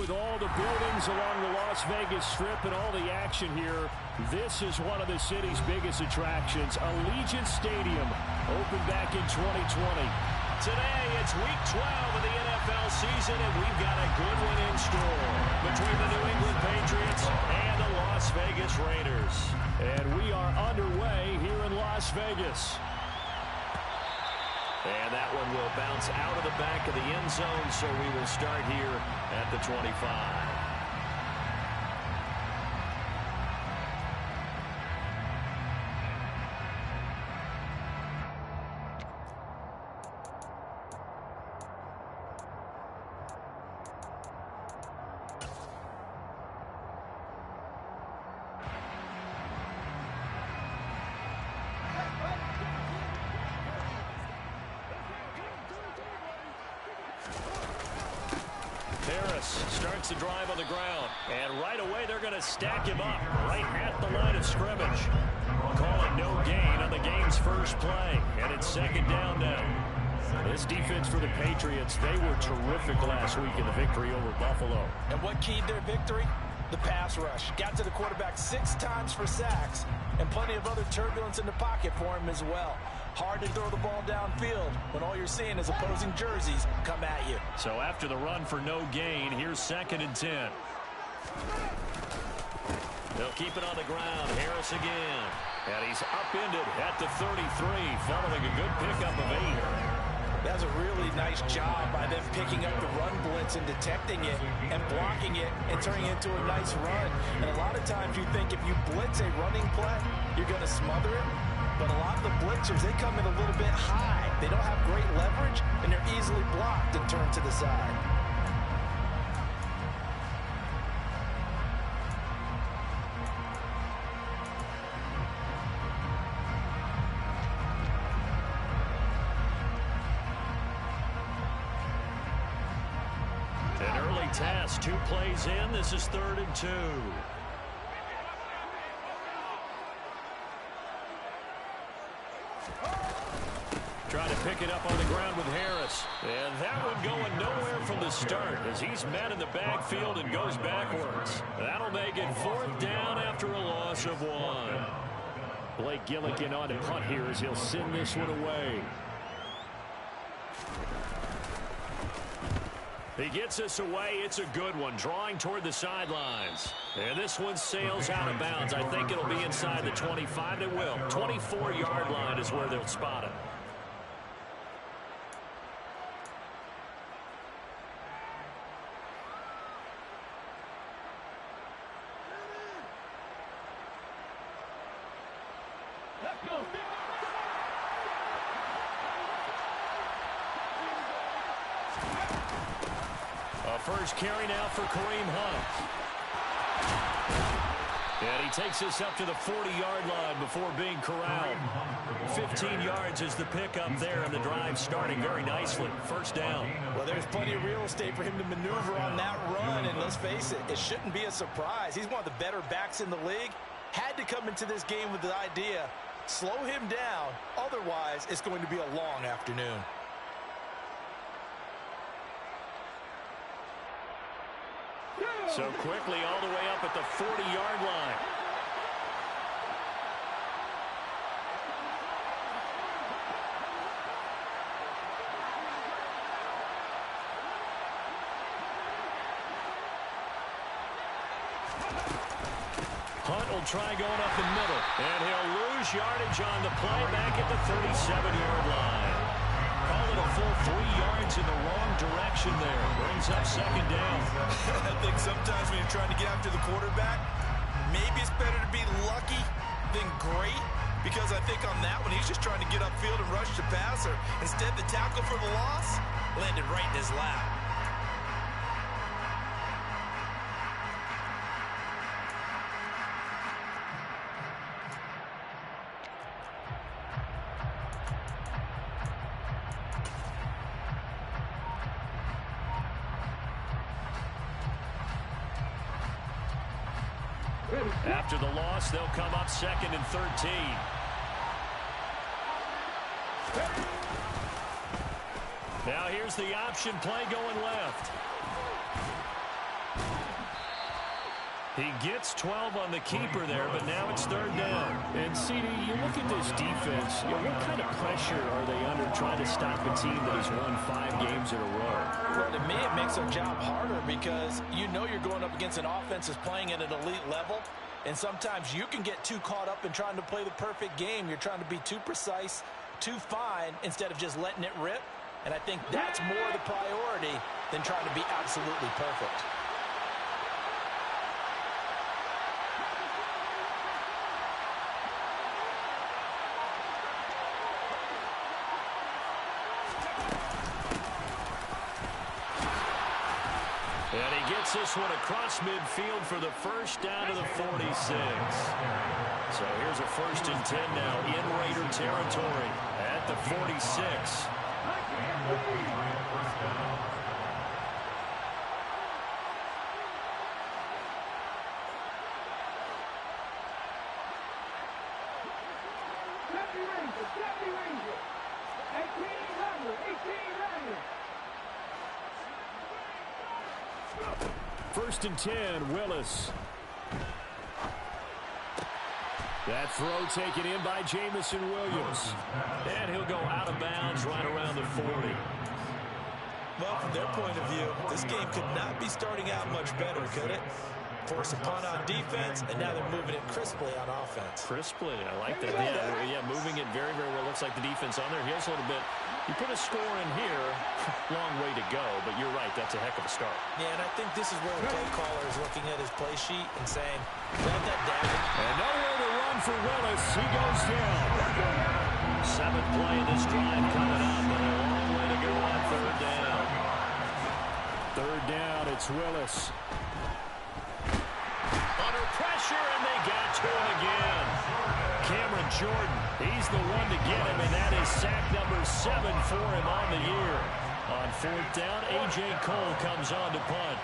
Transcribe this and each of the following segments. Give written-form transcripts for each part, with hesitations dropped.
with all the buildings along the Las Vegas Strip and all the action here, this is one of the city's biggest attractions. Allegiant Stadium opened back in 2020. Today, it's Week 12 of the NFL season, and we've got a good one in store between the New England Patriots and the Las Vegas Raiders. And we are underway here in Las Vegas. And that one will bounce out of the back of the end zone, so we will start here at the 25. Harris starts the drive on the ground, and right away they're going to stack him up right at the line of scrimmage. Calling no gain on the game's first play, and it's second down now. This defense for the Patriots, they were terrific last week in the victory over Buffalo. And what keyed their victory? The pass rush. Got to the quarterback 6 times for sacks, and plenty of other turbulence in the pocket for him as well. Hard to throw the ball downfield when all you're seeing is opposing jerseys come at you. So after the run for no gain, here's 2nd and 10. They'll keep it on the ground. Harris again. And he's upended at the 33, following a good pickup of 8. That's a really nice job by them picking up the run blitz and detecting it and blocking it and turning it into a nice run. And a lot of times you think if you blitz a running play, you're going to smother it. But a lot of the blitzers, they come in a little bit high. They don't have great leverage, and they're easily blocked and turned to the side. An early task, 2 plays in. This is 3rd and 2. Trying to pick it up on the ground with Harris. And that one going nowhere from the start as he's met in the backfield and goes backwards. That'll make it 4th down after a loss of 1. Blake Gillikin on to punt here as he'll send this one away. He gets us away. It's a good one, drawing toward the sidelines. And this one sails out of bounds. I think it'll be inside the 25. It will. 24-yard line is where they'll spot it. First carry now for Kareem Hunt. And he takes us up to the 40-yard line before being corralled. 15 yards is the pickup there, and the drive starting very nicely. First down. Well, there's plenty of real estate for him to maneuver on that run, and let's face it, it shouldn't be a surprise. He's one of the better backs in the league. Had to come into this game with the idea, slow him down, otherwise it's going to be a long afternoon. So quickly all the way up at the 40-yard line. Hunt will try going up the middle. And he'll lose yardage on the play back at the 37-yard line. Call it a full 3 yards in the wrong direction there. Brings up second down. I think sometimes when you're trying to get after the quarterback, maybe it's better to be lucky than great. Because I think on that one, he's just trying to get upfield and rush the passer. Instead, the tackle for the loss landed right in his lap. After the loss, they'll come up 2nd and 13. Now here's the option play going left. He gets 12 on the keeper there, but now it's third down. And, CD, you look at this defense, what kind of pressure are they under trying to stop a team that has won 5 games in a row? Well, to me, it makes their job harder because you know you're going up against an offense that's playing at an elite level, and sometimes you can get too caught up in trying to play the perfect game. You're trying to be too precise, too fine, instead of just letting it rip. And I think that's more the priority than trying to be absolutely perfect. And he gets this one across midfield for the first down to the 46. So here's a 1st and 10 now in Raider territory at the 46. First and 10, Willis. That throw taken in by Jamison Williams. And he'll go out of bounds right around the 40. Well, from their point of view, this game could not be starting out much better, could it? Force a punt on defense, and now they're moving it crisply on offense. Crisply, I like that. Yeah, moving it very, very well. Looks like the defense on their heels a little bit. You put a score in here, long way to go, but you're right, that's a heck of a start. Yeah, and I think this is where the play caller is looking at his play sheet and saying, let that down. And nowhere to run for Willis. He goes down. 7th play of this drive coming up, and a long way to go on third down. Third down, it's Willis. Under pressure, and they got to him again. Cameron Jordan, he's the one to get him, and that is sack number 7 for him on the year. On 4th down, A.J. Cole comes on to punt.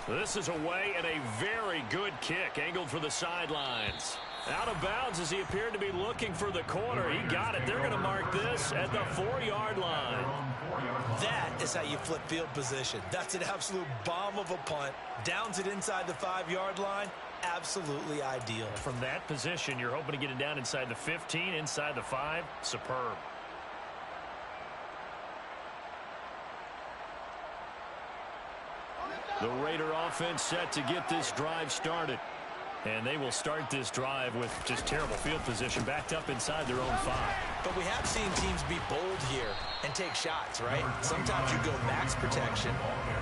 This is away and a very good kick, angled for the sidelines. Out of bounds as he appeared to be looking for the corner. He got it. They're going to mark this at the 4-yard line. That is how you flip field position. That's an absolute bomb of a punt. Downs it inside the 5-yard line. Absolutely ideal. From that position, you're hoping to get it down inside the 15, inside the 5. Superb. The Raider offense set to get this drive started. And they will start this drive with just terrible field position, backed up inside their own 5. But we have seen teams be bold here and take shots, right? Sometimes you go max protection,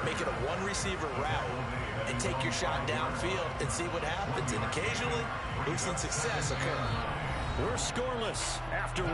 make it a one-receiver route, and take your shot downfield and see what happens. And occasionally, we've seen success occur. We're scoreless after 1.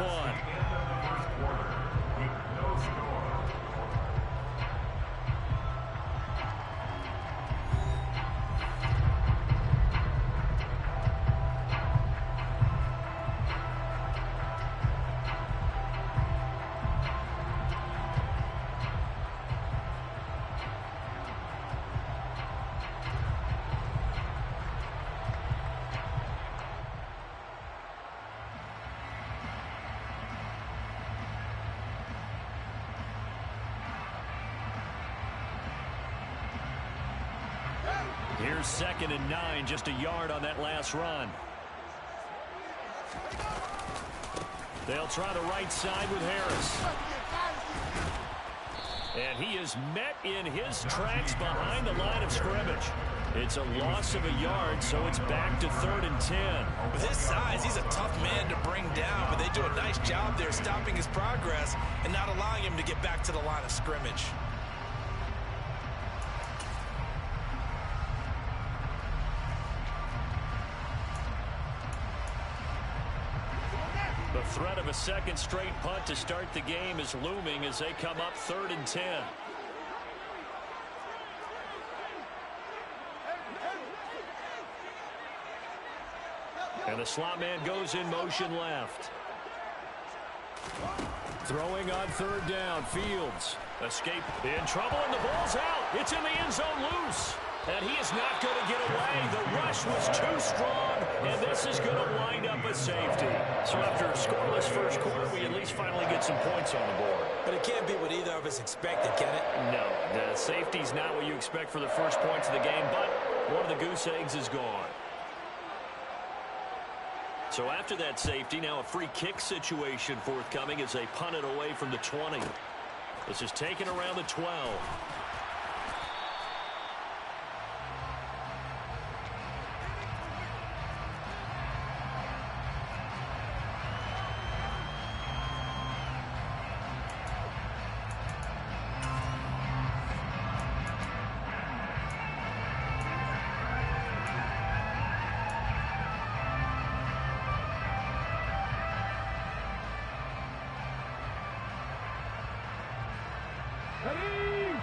Here's 2nd and 9, just a yard on that last run. They'll try the right side with Harris. And he is met in his tracks behind the line of scrimmage. It's a loss of a yard, so it's back to 3rd and 10. With his size, he's a tough man to bring down, but they do a nice job there stopping his progress and not allowing him to get back to the line of scrimmage. The threat of a second straight punt to start the game is looming as they come up 3rd and 10. And the slot man goes in motion left. Throwing on 3rd down, Fields. Escape in trouble, and the ball's out. It's in the end zone loose. And he is not going to get away. The rush was too strong, and this is going to wind up a safety. So after a scoreless first quarter, we at least finally get some points on the board. But it can't be what either of us expected, can it? No, the safety's not what you expect for the first points of the game, but one of the goose eggs is gone. So after that safety, now a free kick situation forthcoming as they punt it away from the 20. This is taken around the 12.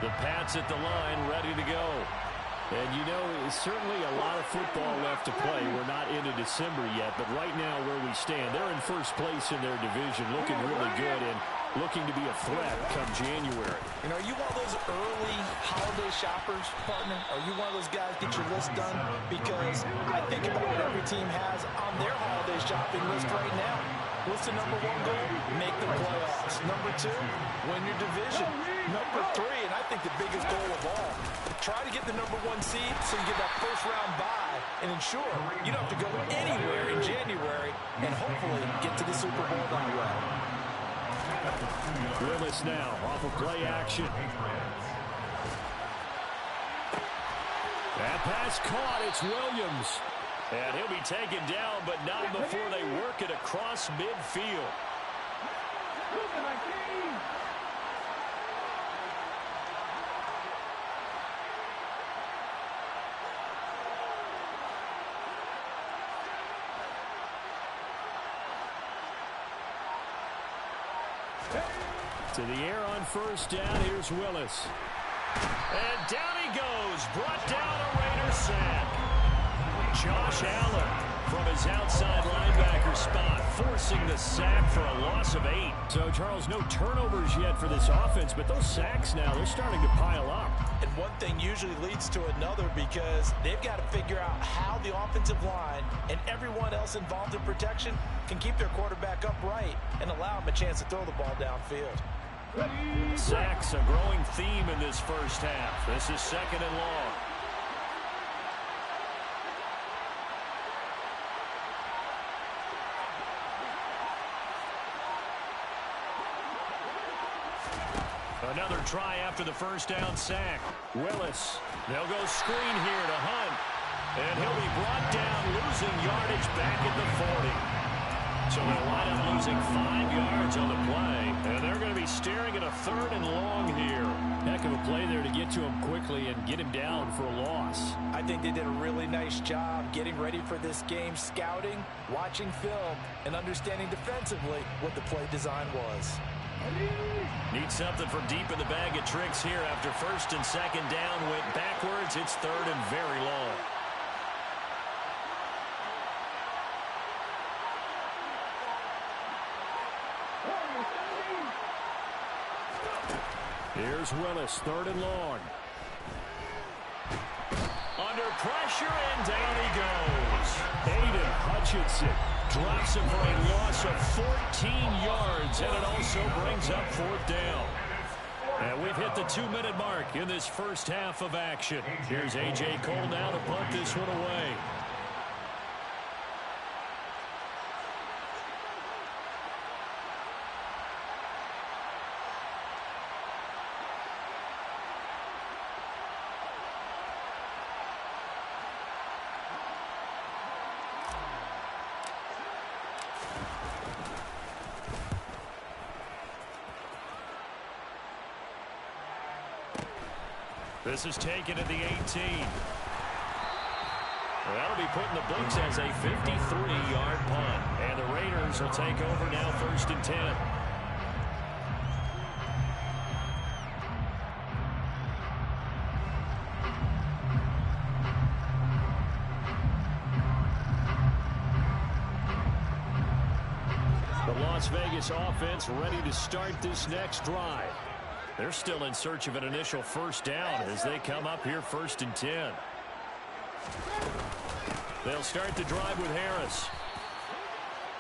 The Pats at the line, ready to go. And, you know, certainly a lot of football left to play. We're not into December yet, but right now where we stand, they're in first place in their division, looking really good and looking to be a threat come January. And are you one of those early holiday shoppers, partner? Are you one of those guys get your list done? Because I think about what every team has on their holiday shopping list right now. What's the number one goal? Make the playoffs. Number two, win your division. Number three, and I think the biggest goal of all, try to get the number one seed so you get that first round bye and ensure you don't have to go anywhere in January and hopefully get to the Super Bowl that way. Willis now off of play action. That pass caught. It's Williams. And he'll be taken down, but not before they work it across midfield. To the air on first down. Here's Willis. And down he goes. Brought down a Raider sack. Josh Allen from his outside linebacker spot, forcing the sack for a loss of 8. So, Charles, no turnovers yet for this offense, but those sacks now, they're starting to pile up. And one thing usually leads to another because they've got to figure out how the offensive line and everyone else involved in protection can keep their quarterback upright and allow him a chance to throw the ball downfield. Sacks, a growing theme in this first half. This is 2nd and long. Another try after the first down sack. Willis. They'll go screen here to Hunt. And he'll be brought down, losing yardage back at the 40. So they'll wind up losing 5 yards on the play. And they're going to be staring at a 3rd and long here. Heck of a play there to get to him quickly and get him down for a loss. I think they did a really nice job getting ready for this game, scouting, watching film, and understanding defensively what the play design was. Need something from deep in the bag of tricks here after 1st and 2nd down. Went backwards. It's 3rd and very long. Here's Willis, 3rd and long. Under pressure, and down he goes. Aiden Hutchinson drops him for a loss of 14 yards, and it also brings up 4th down. And we've hit the 2-minute mark in this first half of action. Here's A.J. Cole now to punt this one away. This is taken at the 18. That'll be put in the books as a 53-yard punt. And the Raiders will take over now 1st and 10. The Las Vegas offense ready to start this next drive. They're still in search of an initial first down as they come up here 1st and 10. They'll start the drive with Harris.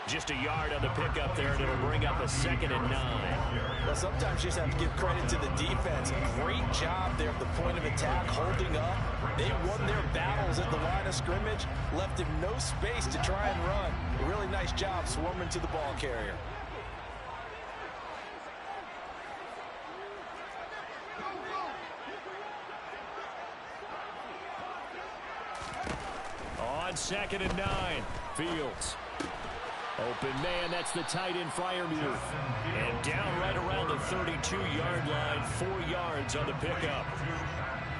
Just a yard on the pickup there, and it'll bring up a 2nd and 9. Well, sometimes you just have to give credit to the defense. Great job there at the point of attack, holding up. They won their battles at the line of scrimmage, left him no space to try and run. A really nice job swarming to the ball carrier. On 2nd and 9, Fields. Open man, that's the tight end Freiermuth. And down right around the 32-yard line, 4 yards on the pickup.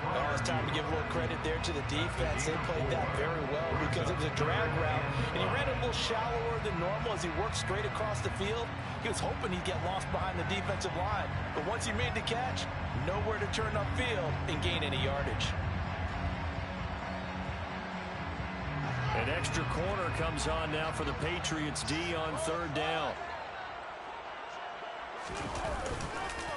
Oh, it's time to give a little credit there to the defense. They played that very well because it was a drag route, and he ran it a little shallower than normal as he worked straight across the field. He was hoping he'd get lost behind the defensive line, but once he made the catch, nowhere to turn upfield and gain any yardage. An extra corner comes on now for the Patriots D on 3rd down.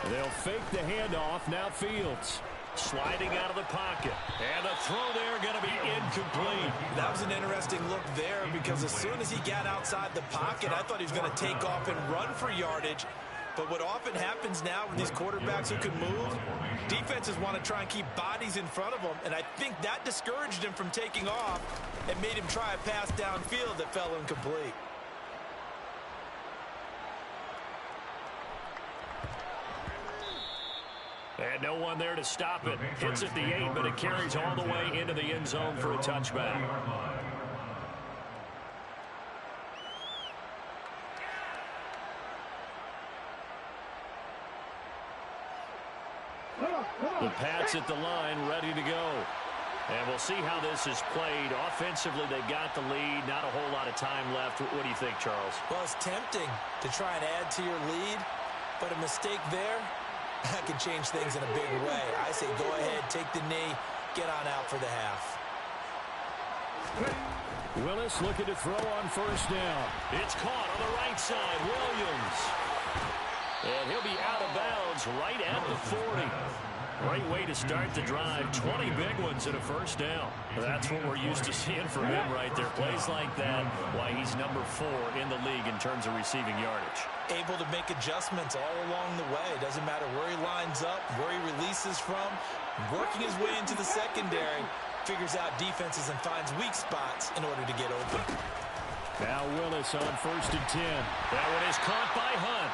They'll fake the handoff. Now Fields sliding out of the pocket. And the throw there going to be incomplete. That was an interesting look there because as soon as he got outside the pocket, I thought he was going to take off and run for yardage. But what often happens now with these quarterbacks who can move, defenses want to try and keep bodies in front of them, and I think that discouraged him from taking off and made him try a pass downfield that fell incomplete. And no one there to stop it. Hits at the 8, but it carries all the way into the end zone for a touchback. The Pats at the line, ready to go. And we'll see how this is played. Offensively, they got the lead. Not a whole lot of time left. What do you think, Charles? Well, it's tempting to try and add to your lead, but a mistake there, that can change things in a big way. I say go ahead, take the knee, get on out for the half. Willis looking to throw on 1st down. It's caught on the right side. Williams. And he'll be out of bounds right at the 40. Great way to start the drive. 20 big ones at a 1st down. That's what we're used to seeing from him right there. Plays like that, why he's number 4 in the league in terms of receiving yardage. Able to make adjustments all along the way. Doesn't matter where he lines up, where he releases from. Working his way into the secondary. Figures out defenses and finds weak spots in order to get open. Now Willis on 1st and 10. That one is caught by Hunt.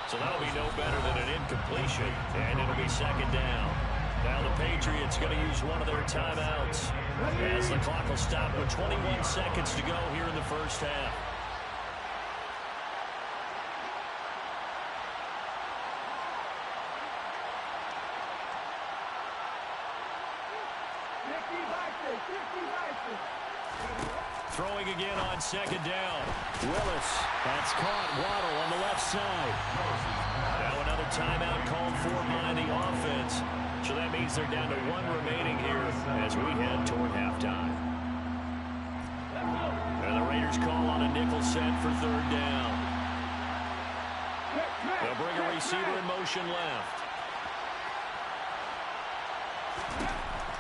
So that'll be no better than an incompletion, and it'll be 2nd down. Now the Patriots going to use one of their timeouts as the clock will stop with 21 seconds to go here in the 1st half. Throwing again on 2nd down. Willis. That's caught. Waddle on the left side. Now another timeout called for by the offense. So that means they're down to 1 remaining here as we head toward halftime. And the Raiders call on a nickel set for 3rd down. They'll bring a receiver in motion left.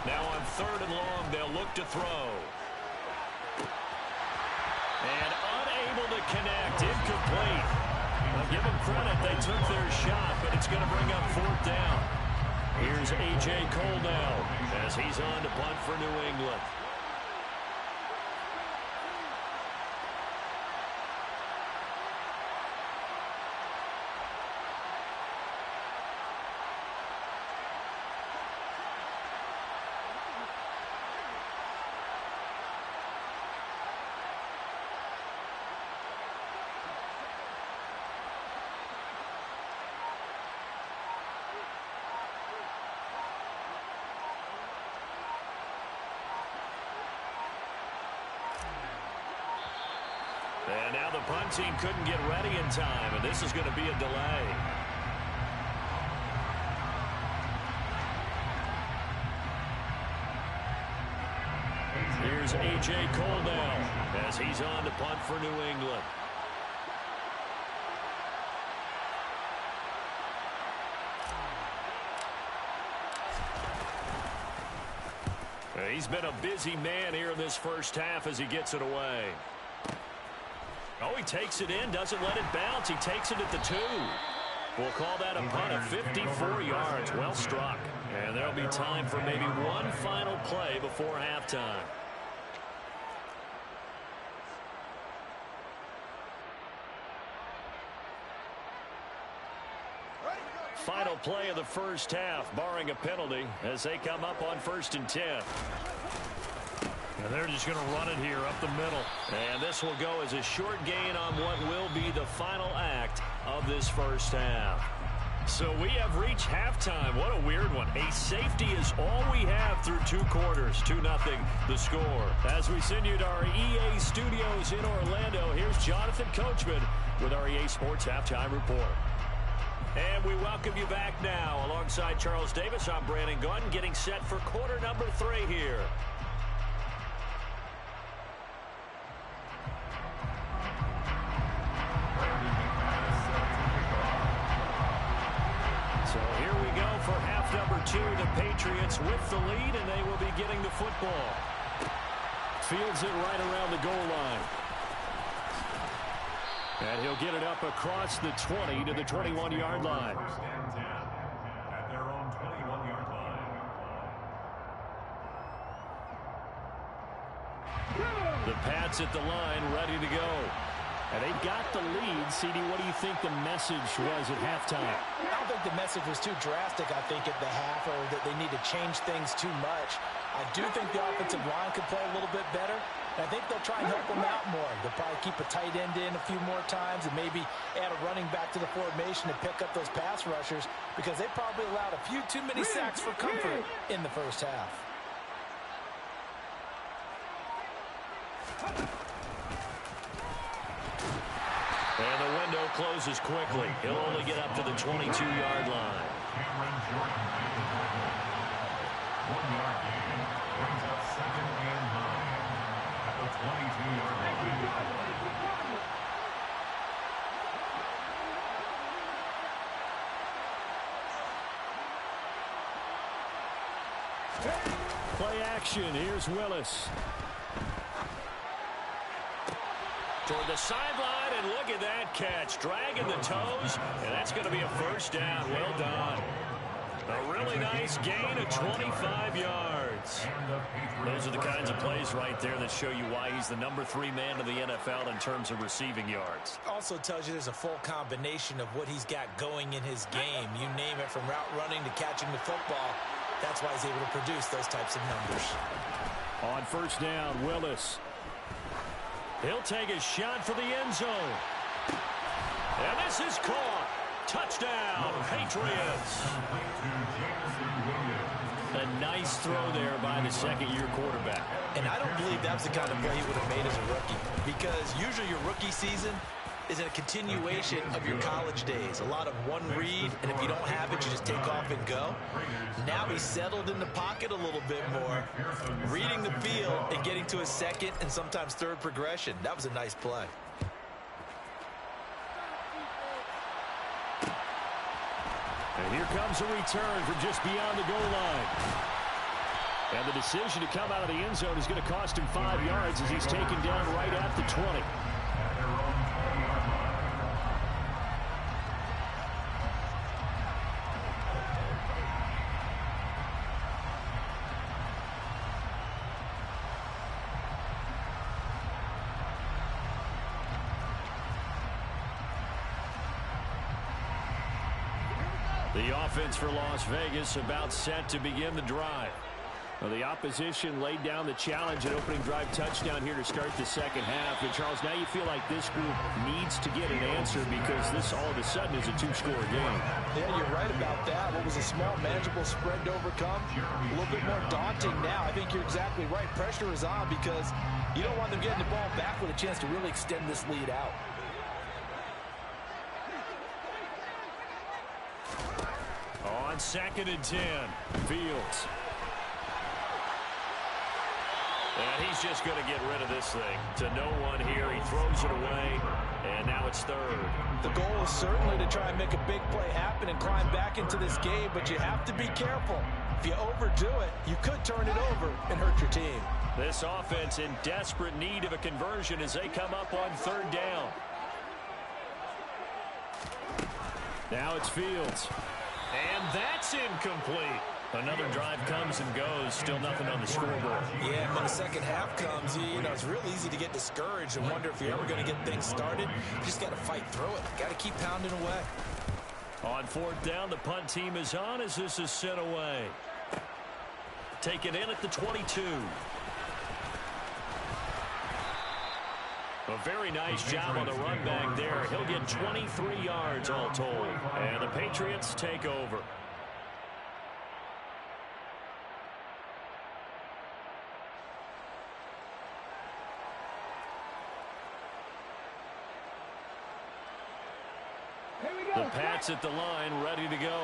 Now on 3rd and long, they'll look to throw. And unable to connect, incomplete. I'll give them credit, they took their shot, but it's going to bring up 4th down. Here's A.J. Cole now as he's on to punt for New England. And now the punt team couldn't get ready in time, and this is going to be a delay. Here's A.J. Cole now as he's on to punt for New England. He's been a busy man here in this first half as he gets it away. Oh, he takes it in, doesn't let it bounce. He takes it at the 2. We'll call that a punt of 54 yards. Well struck. And there'll be time for maybe one final play before halftime. Final play of the first half, barring a penalty, as they come up on 1st and 10. And they're just going to run it here up the middle. And this will go as a short gain on what will be the final act of this first half. So we have reached halftime. What a weird one. A safety is all we have through 2 quarters. 2-0 the score. As we send you to our EA studios in Orlando, here's Jonathan Coachman with our EA Sports Halftime Report. And we welcome you back now. Alongside Charles Davis, I'm Brandon Gaudin, getting set for quarter number 3 here. So here we go for half number 2. The Patriots with the lead, and they will be getting the football. Fields it right around the goal line. And he'll get it up across the 20 to the 21-yard line. At their own 21-yard line. The Pats at the line, ready to go. And they've got the lead. CD, what do you think the message was at halftime? I don't think the message was too drastic, I think, at the half, or that they need to change things too much. I do think the offensive line could play a little bit better. And I think they'll try and help them out more. They'll probably keep a tight end in a few more times and maybe add a running back to the formation to pick up those pass rushers, because they probably allowed a few too many sacks for comfort in the first half. And the window closes quickly. He'll only get up to the 22-yard line. Cameron Jordan, 1-yard gain, brings up 2nd and 9 at the 22-yard line. Play action. Here's Willis. Toward the sideline, and look at that catch. Dragging the toes, and that's going to be a first down. Well done. A really nice gain of 25 yards. Those are the kinds of plays right there that show you why he's the number 3 man in the NFL in terms of receiving yards. Also tells you there's a full combination of what he's got going in his game. You name it, from route running to catching the football. That's why he's able to produce those types of numbers. On first down, Willis. He'll take a shot for the end zone. And this is caught. Touchdown, Patriots. A nice throw there by the second-year quarterback. And I don't believe that was the kind of play he would have made as a rookie, because usually your rookie season is a continuation of your college days. A lot of one read, and if you don't have it, you just take off and go. Now he's settled in the pocket a little bit more, reading the field and getting to his second and sometimes third progression. That was a nice play. And here comes a return from just beyond the goal line. And the decision to come out of the end zone is going to cost him 5 yards as he's taken down right at the 20. The offense for Las Vegas about set to begin the drive. Well, the opposition laid down the challenge at opening drive touchdown here to start the second half. And, Charles, now you feel like this group needs to get an answer, because this all of a sudden is a 2-score game. Yeah, you're right about that. What was a small, manageable spread to overcome, a little bit more daunting now. I think you're exactly right. Pressure is on, because you don't want them getting the ball back with a chance to really extend this lead out. On 2nd and 10, Fields. And he's just going to get rid of this thing to no one here. He throws it away, and now it's third. The goal is certainly to try and make a big play happen and climb back into this game, but you have to be careful. If you overdo it, you could turn it over and hurt your team. This offense in desperate need of a conversion as they come up on third down. Now it's Fields. And that's incomplete. Another drive comes and goes. Still nothing on the scoreboard. Yeah, when the second half comes, it's real easy to get discouraged and wonder if you're ever going to get things started. You just got to fight through it. Got to keep pounding away. On fourth down, the punt team is on as this is sent away. Taken in at the 22. A very nice job on the run back there. He'll get 23 yards all told. And the Patriots take over. The Pats at the line, ready to go.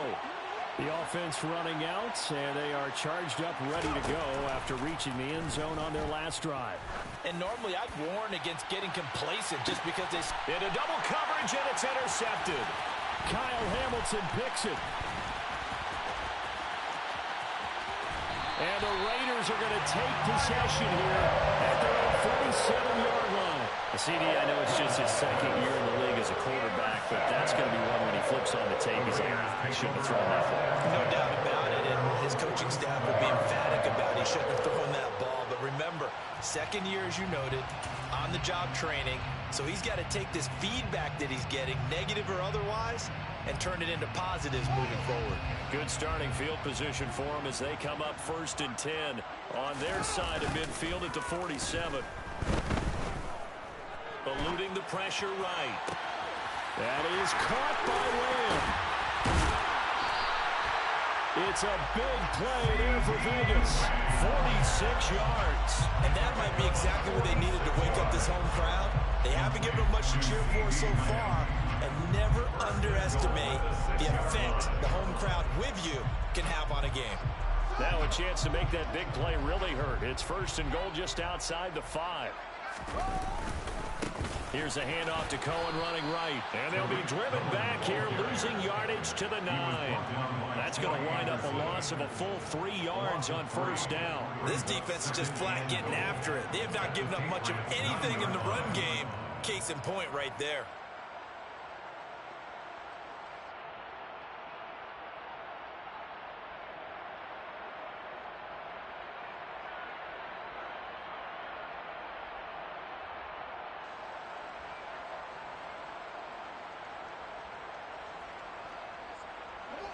The offense running out, and they are charged up, ready to go after reaching the end zone on their last drive. And normally I'd warn against getting complacent just because they... Into double coverage, and it's intercepted. Kyle Hamilton picks it. And the Raiders are going to take possession here at their own 47-yard line. CD, I know it's just his second year in the league as a quarterback, but that's going to be one when he flips on the tape. He's like, I shouldn't have thrown that ball. No doubt about it, and his coaching staff will be emphatic about he shouldn't have thrown that ball. But remember, second year, as you noted, on-the-job training, so he's got to take this feedback that he's getting, negative or otherwise, and turn it into positives moving forward. Good starting field position for him as they come up 1st and 10 on their side of midfield at the 47. Eluding the pressure right. That is caught by Lamb. It's a big play there for Vegas. 46 yards. And that might be exactly what they needed to wake up this home crowd. They haven't given them much to cheer for so far. And never underestimate the effect the home crowd with you can have on a game. Now a chance to make that big play really hurt. It's 1st and goal just outside the 5. Here's a handoff to Cohen running right. And they'll be driven back here, losing yardage to the 9. That's going to wind up a loss of a full 3 yards on 1st down. This defense is just flat getting after it. They have not given up much of anything in the run game. Case in point right there.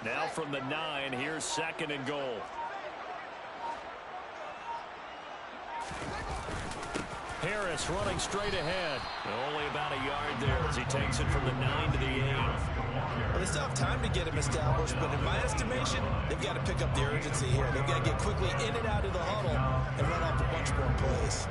Now from the 9, here's 2nd and goal. Harris running straight ahead. Only about a yard there as he takes it from the 9 to the 8. Well, they still have time to get him established, but in my estimation, they've got to pick up the urgency here. They've got to get quickly in and out of the huddle and run off a bunch more plays.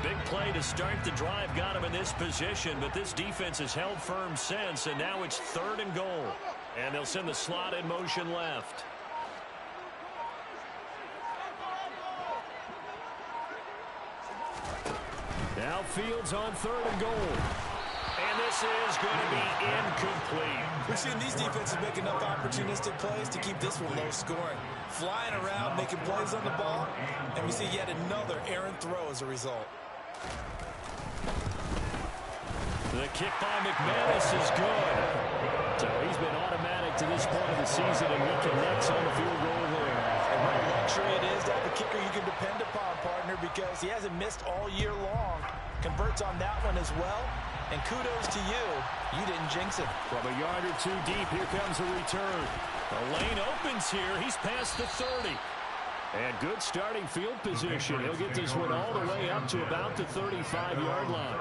Big play to start the drive got him in this position, but this defense has held firm since, and now it's 3rd and goal. And they'll send the slot in motion left. Now Fields on 3rd and goal. And this is going to be incomplete. We've seen these defenses make enough opportunistic plays to keep this one low scoring. Flying around, making plays on the ball, and we see yet another errant throw as a result. The kick by McManus is good. So he's been automatic to this point of the season, and he connects on the field goal there. And what a luxury it is to have a kicker you can depend upon, partner, because he hasn't missed all year long. Converts on that one as well. And kudos to you. You didn't jinx it. From a yard or two deep, here comes a return. The lane opens here. He's past the 30. And good starting field position. He'll get this one all the way up to about the 35-yard line.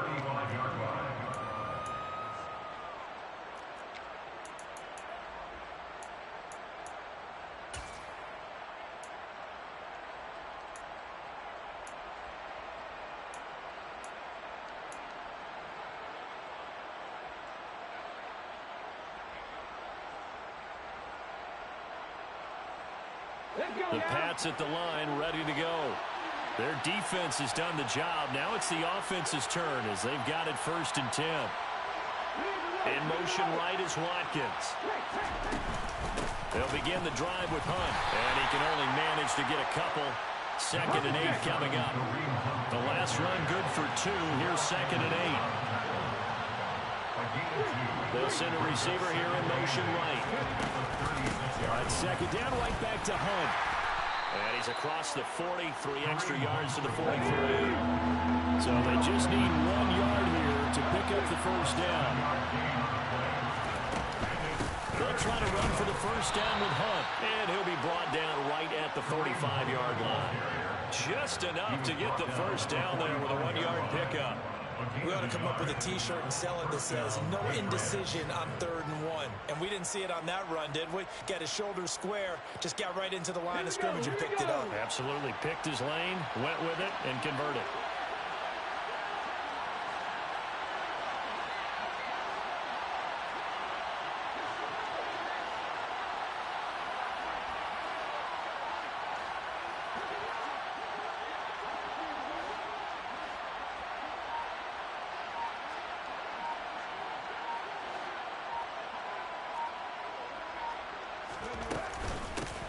The Pats at the line, ready to go. Their defense has done the job. Now it's the offense's turn as they've got it 1st and 10. In motion right is Watkins. They'll begin the drive with Hunt, and he can only manage to get a couple. 2nd and 8 coming up. The last run good for 2. Here's 2nd and 8. They'll send a receiver here in motion right. On 2nd down, right back to Hunt. And he's across the 40, 3 extra yards to the 43. So they just need 1 yard here to pick up the 1st down. They'll try to run for the 1st down with Hunt. And he'll be brought down right at the 45-yard line. Just enough to get the 1st down there with a 1-yard pickup. We ought to come up with a T-shirt and sell it that says, no indecision on 3rd and 1. And we didn't see it on that run, did we? Got his shoulders square, just got right into the line of scrimmage and picked it up. Absolutely. Picked his lane, went with it, and converted.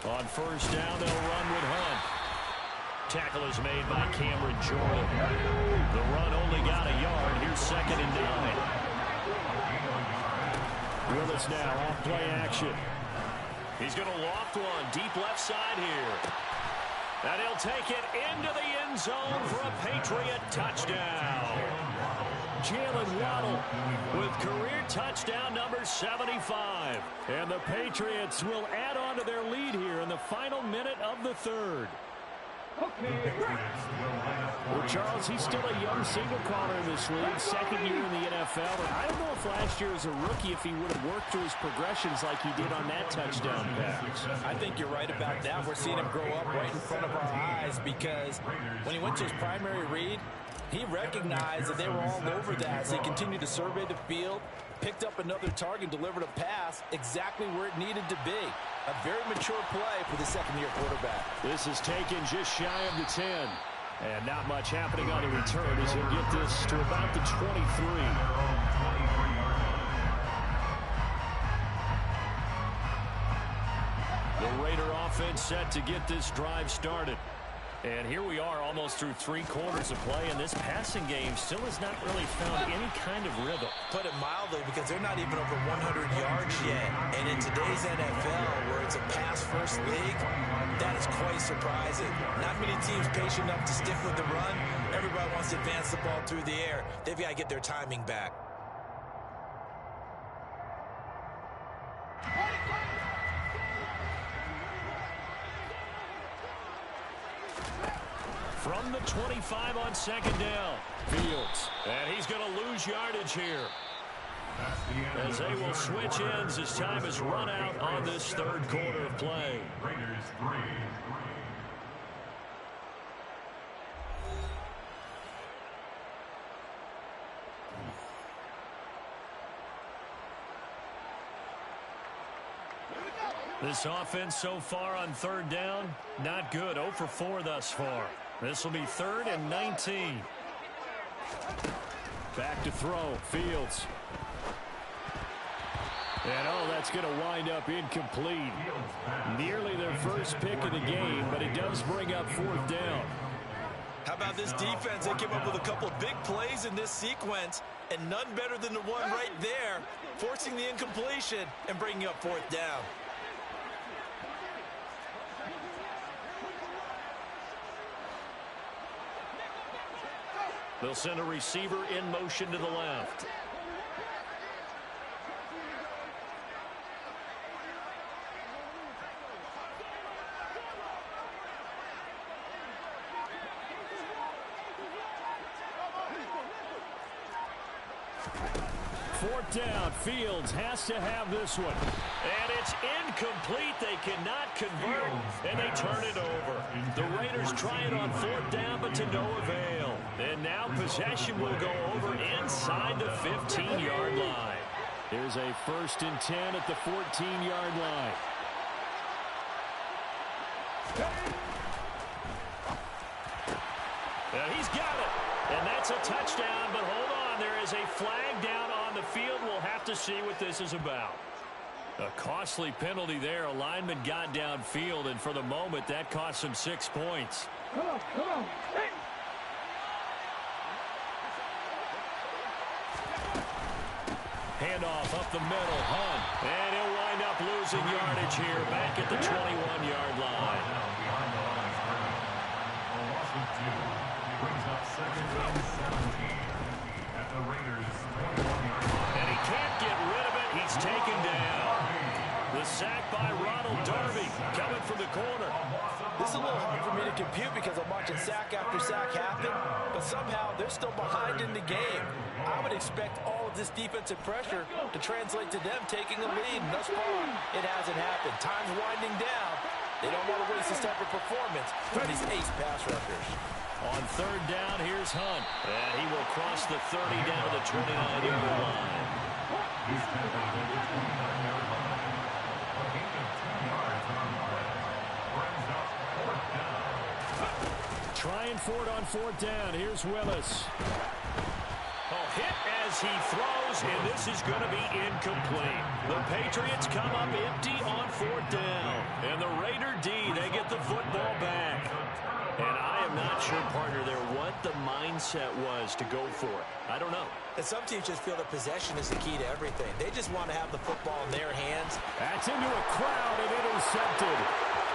On 1st down, they'll run with Hunt. Tackle is made by Cameron Jordan. The run only got a yard. Here's 2nd and 9. Willis now off play action. He's going to loft one deep left side here. And he'll take it into the end zone for a Patriot touchdown. Jalen Waddle with career touchdown number 75. And the Patriots will add on to their lead here in the final minute of the 3rd. Well, Charles, he's still a young single corner in this league, 2nd year in the NFL. And I don't know if last year as a rookie, if he would have worked through his progressions like he did on that touchdown pass. I think you're right about that. We're seeing him grow up right in front of our eyes because when he went to his primary read, he recognized that they were all over that as he continued to survey the field, picked up another target, delivered a pass exactly where it needed to be. A very mature play for the 2nd-year quarterback. This is taken just shy of the 10. And not much happening on the return as he'll get this to about the 23. The Raider offense set to get this drive started. And here we are almost through 3 quarters of play, and this passing game still has not really found any kind of rhythm. Put it mildly, because they're not even over 100 yards yet. And in today's NFL, where it's a pass-first league, that is quite surprising. Not many teams patient enough to stick with the run. Everybody wants to advance the ball through the air. They've got to get their timing back. From the 25 on 2nd down. Fields. And he's going to lose yardage here. As they will switch ends as time is run out on this 3rd quarter of play. Raiders 3. This offense so far on 3rd down, not good. 0 for 4 thus far. This will be 3rd and 19. Back to throw. Fields. And, that's going to wind up incomplete. Nearly their first pick of the game, but it does bring up 4th down. How about this defense? They came up with a couple of big plays in this sequence, and none better than the one right there, forcing the incompletion and bringing up 4th down. They'll send a receiver in motion to the left. Fourth down. Fields has to have this one. And it's incomplete. They cannot convert, and they turn it over. The Raiders try it on 4th down, but to no avail. And now possession will go over inside the 15-yard line. Here's a 1st and 10 at the 14-yard line. he's got it. And that's a touchdown, but hold on. There is a flag down on the field. We'll have to see what this is about. A costly penalty there. A lineman got downfield, and for the moment, that cost him 6 points. Come on. Hey. Handoff up the middle, Hunt. And he'll wind up losing yardage here back at the 21-yard line. And he can't get rid of it. He's taken down. The sack by Ronald Darby coming from the corner. This is a little hard for me to compute because I'm watching sack after sack happen, but somehow they're still behind in the game. I would expect all of this defensive pressure to translate to them taking a lead. Thus far, it hasn't happened. Time's winding down. They don't want to waste this type of performance from these ace pass rushers. On third down, here's Hunt. And he will cross the 30 down to the 29-yard line. Trying for it on fourth down. Here's Willis. Hit as he throws, and this is going to be incomplete. The Patriots come up empty on fourth down. And the Raider D, they get the football back. And I am not sure, partner, there what the mindset was to go for it. I don't know. And some teams just feel that possession is the key to everything. They just want to have the football in their hands. That's into a crowd and intercepted.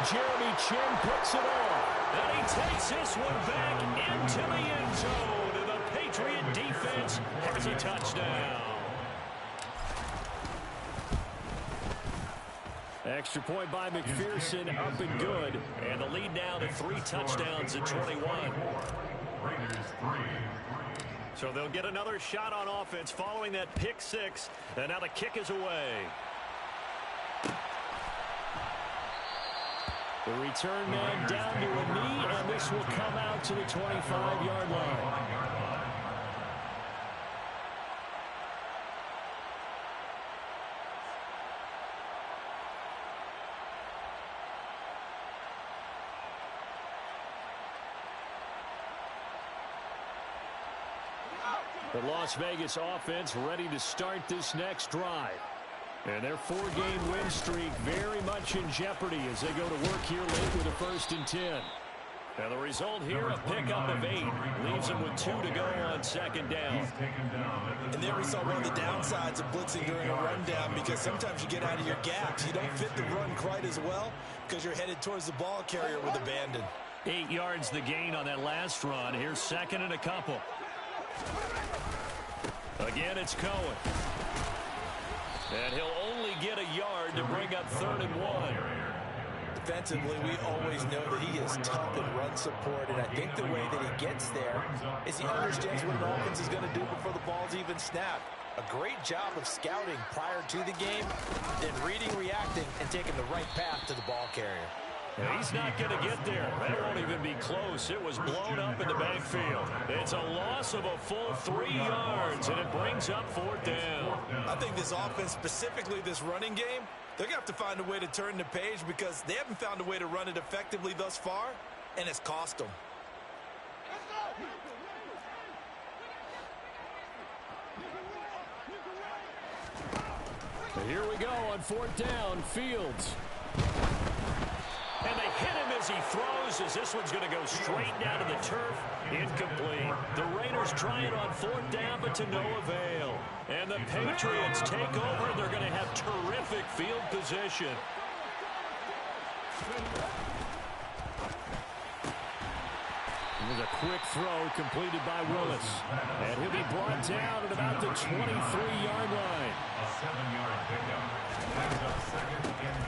Jeremy Chinn puts it on. And he takes this one back into the end zone. And the Patriot defense has a touchdown. Extra point by McPherson, up and good. And the lead now to 3 touchdowns at 21. So they'll get another shot on offense following that pick 6. And now the kick is away. The return man down to a knee, and this will come out to the 25-yard line. The Las Vegas offense ready to start this next drive. And their 4-game win streak very much in jeopardy as they go to work here late with a 1st and 10. And the result here, a pickup of 8. Leaves them with 2 to go on 2nd down. And there we saw one of the downsides of blitzing during a rundown, because sometimes you get out of your gaps. You don't fit the run quite as well because you're headed towards the ball carrier with abandon. 8 yards the gain on that last run. Here's 2nd and a couple. Again, it's Cohen. And he'll only get a yard to bring up 3rd and 1. Defensively, we always know that he is tough in run support, and I think the way that he gets there is he understands what an offense is going to do before the ball's even snapped. A great job of scouting prior to the game, then reading, reacting, and taking the right path to the ball carrier. He's not going to get there. That won't even be close. It was blown up in the backfield. It's a loss of a full 3 yards, and it brings up 4th down. I think this offense, specifically this running game, they're going to have to find a way to turn the page because they haven't found a way to run it effectively thus far, and it's cost them. Here we go on 4th down. Fields. And they hit him as he throws, as this one's going to go straight down to the turf. Incomplete. The Raiders try it on 4th down, but to no avail. And the Patriots take over. They're going to have terrific field position. It was a quick throw completed by Willis. And he'll be brought down at about the 23-yard line. A 7-yard pickup.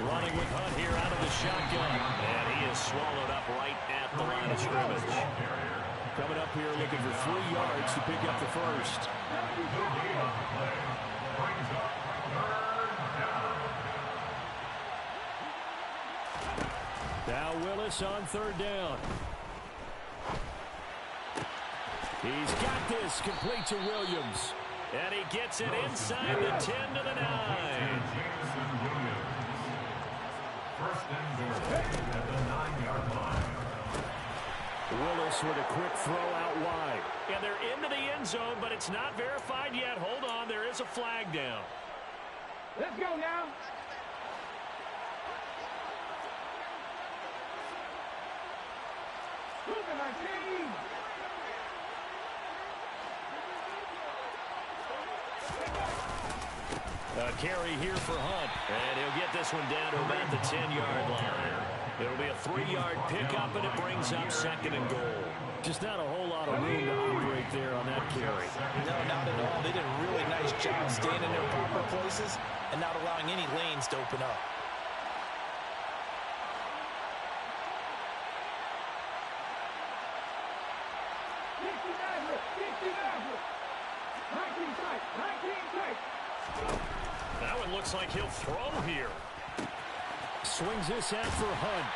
Running with Hunt here out of the shotgun. And he is swallowed up right at the line of scrimmage. Coming up here looking for 3 yards to pick up the first. Now Willis on 3rd down. He's got this complete to Williams. And he gets it inside the 10 to the 9. First and goal at the 9-yard line. Willis with a quick throw out wide. And they're into the end zone, but it's not verified yet. Hold on, there is a flag down. Let's go now. A carry here for Hunt, and he'll get this one down to about the 10-yard line. It'll be a 3-yard pickup, and it brings up 2nd and goal. Just not a whole lot of room to operate there on that carry. No, not at all. They did a really nice job staying in their proper places and not allowing any lanes to open up. That one looks like he'll throw here. Swings this out for Hunt.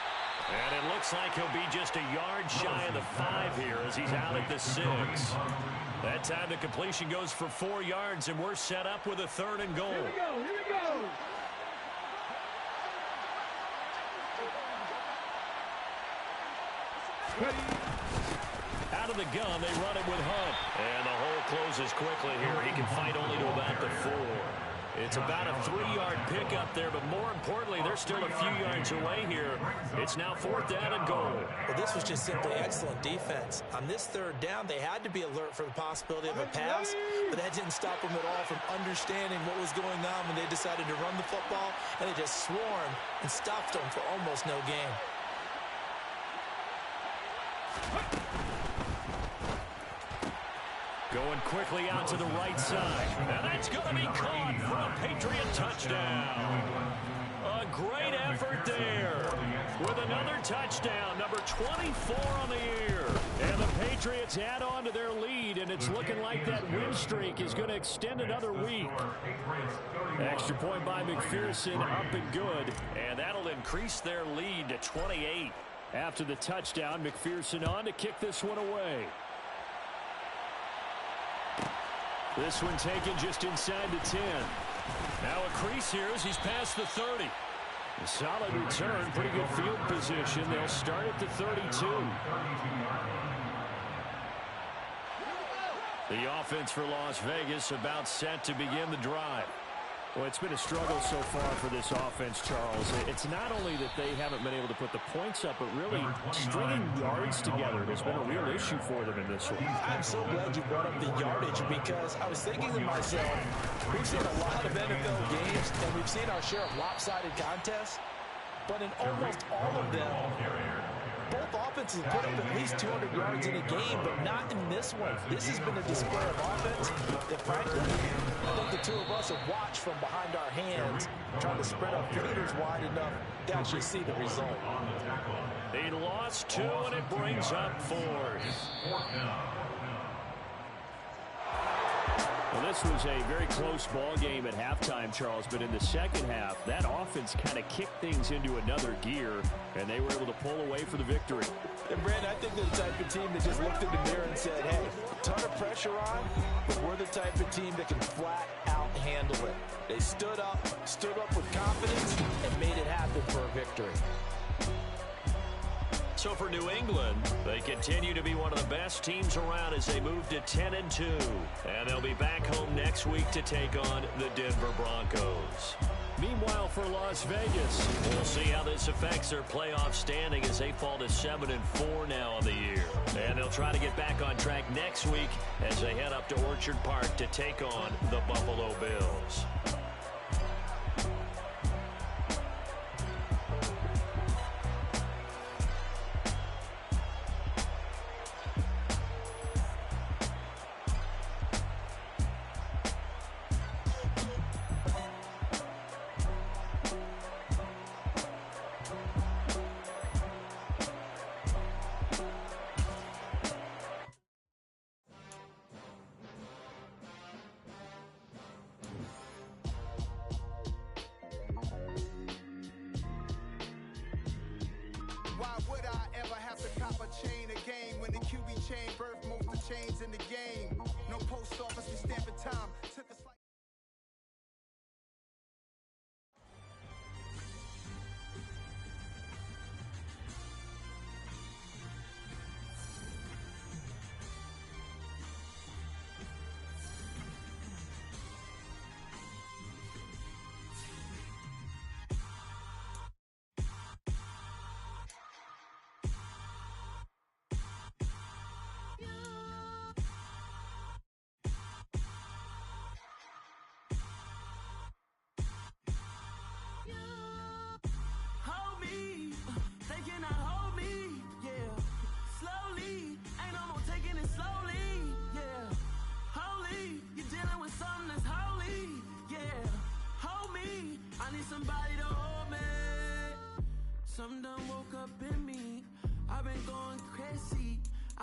And it looks like he'll be just a yard shy of the 5 here as he's out at the 6. That time the completion goes for 4 yards, and we're set up with a 3rd and goal. Here we go, here we go. Out of the gun, they run it with Hunt. And the hole closes quickly here. He can fight only to about the 4. It's about a 3-yard pickup there, but more importantly, they're still a few yards away here. It's now 4th down and goal. Well, this was just simply excellent defense. On this 3rd down, they had to be alert for the possibility of a pass, but that didn't stop them at all from understanding what was going on when they decided to run the football, and they just swarmed and stopped them for almost no gain. Going quickly out to the right side. And that's going to be caught for a Patriot touchdown. A great effort there. With another touchdown, number 24 on the year. And the Patriots add on to their lead, and it's looking like that win streak is going to extend another week. Extra point by McPherson, up and good. And that'll increase their lead to 28. After the touchdown, McPherson on to kick this one away. This one taken just inside the 10. Now a crease here as he's past the 30. A solid return, pretty good field position. They'll start at the 32. The offense for Las Vegas about set to begin the drive. Well, it's been a struggle so far for this offense, Charles. It's not only that they haven't been able to put the points up, but really stringing yards together has been a real issue for them in this one. I'm so glad you brought up the yardage because I was thinking to myself, we've seen a lot of NFL games and we've seen our share of lopsided contests, but in almost all of them, both offenses put up at least 200 yards in a game, but not in this one. This has been a display of offense that, frankly, I think the two of us have watched from behind our hands, trying to spread our fingers wide enough to actually see the result. They lost 2, and it brings up 4th. Well, this was a very close ball game at halftime, Charles, but in the second half, that offense kind of kicked things into another gear, and they were able to pull away for the victory. And, Brandon, I think they're the type of team that just looked in the mirror and said, hey, a ton of pressure on, but we're the type of team that can flat out handle it. They stood up with confidence, and made it happen for a victory. So for New England, they continue to be one of the best teams around as they move to 10-2. And they'll be back home next week to take on the Denver Broncos. Meanwhile, for Las Vegas, we'll see how this affects their playoff standing as they fall to 7-4 now on the year. And they'll try to get back on track next week as they head up to Orchard Park to take on the Buffalo Bills.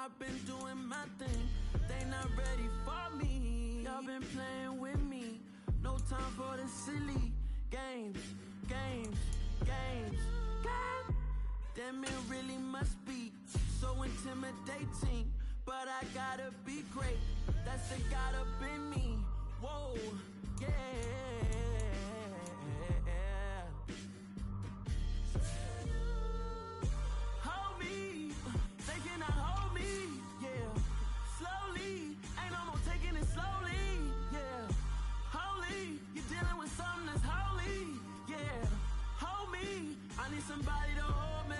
I've been doing my thing, they not ready for me. Y'all been playing with me, no time for the silly games. Damn, it really must be so intimidating, but I gotta be great, that's the God up in me. Whoa, yeah. Hold me, they cannot hold me, yeah. Slowly, ain't no more taking it slowly, yeah. Holy, you're dealing with something that's holy, yeah. Hold me, I need somebody to hold me.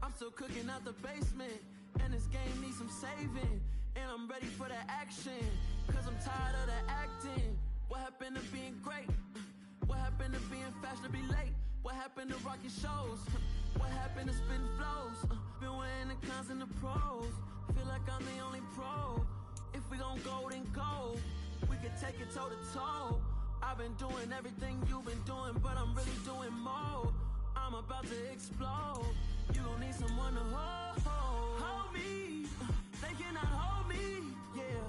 I'm still cooking out the basement, and this game needs some saving, and I'm ready for the action, cause I'm tired of the acting. What happened to being great? What happened to being fashionably late? What happened to rocking shows? What happened to spitting flows? Been wearing the cons and the pros, feel like I'm the only pro. If we gon' go, then go, we could take it toe to toe. I've been doing everything you've been doing, but I'm really doing more. I'm about to explode. You gon' need someone to hold me. They cannot hold me, yeah.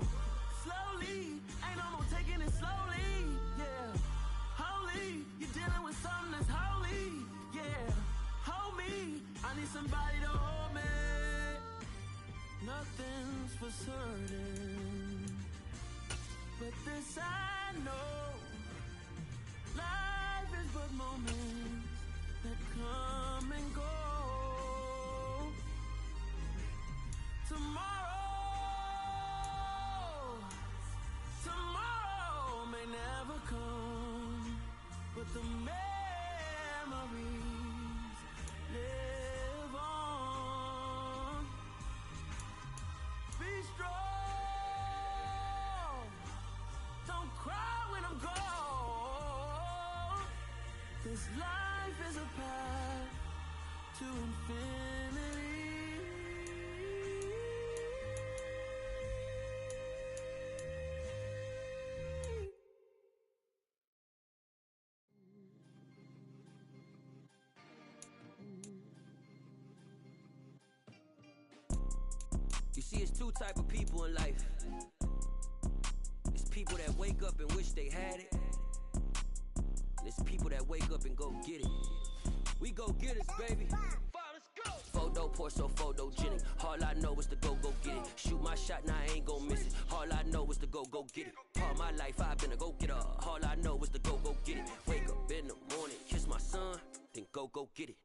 Slowly, ain't no more taking it slowly, yeah. Holy, you're dealing with something that's holy, yeah. Hold me, I need somebody to hold me. Nothing's for certain, but this I know. Life is but moments that come and go. Tomorrow may never come, but the memories live on. Be strong, don't cry when I'm gone, 'cause life is a path to infinity. You see, it's two type of people in life. It's people that wake up and wish they had it, and it's people that wake up and go get it. We go get it, baby. Photo pour so photogenic. All I know is to go get it. Shoot my shot, now I ain't gon' miss it. All I know is to go get it. All my life I've been a go-getter. All I know is to go get it. Wake up in the morning, kiss my son, then go get it.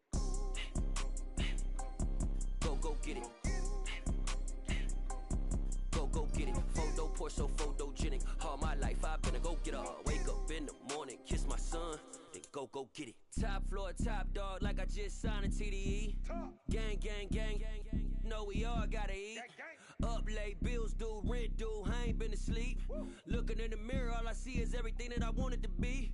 Go get it. Go get it. Photo pour so photogenic. All my life I've been a go-getter. Wake up in the morning, kiss my son, then go get it. Top floor, top dog, like I just signed a TDE. Gang. Know we all gotta eat. Up late, bills due, rent due, I ain't been asleep. Looking in the mirror, all I see is everything that I wanted to be.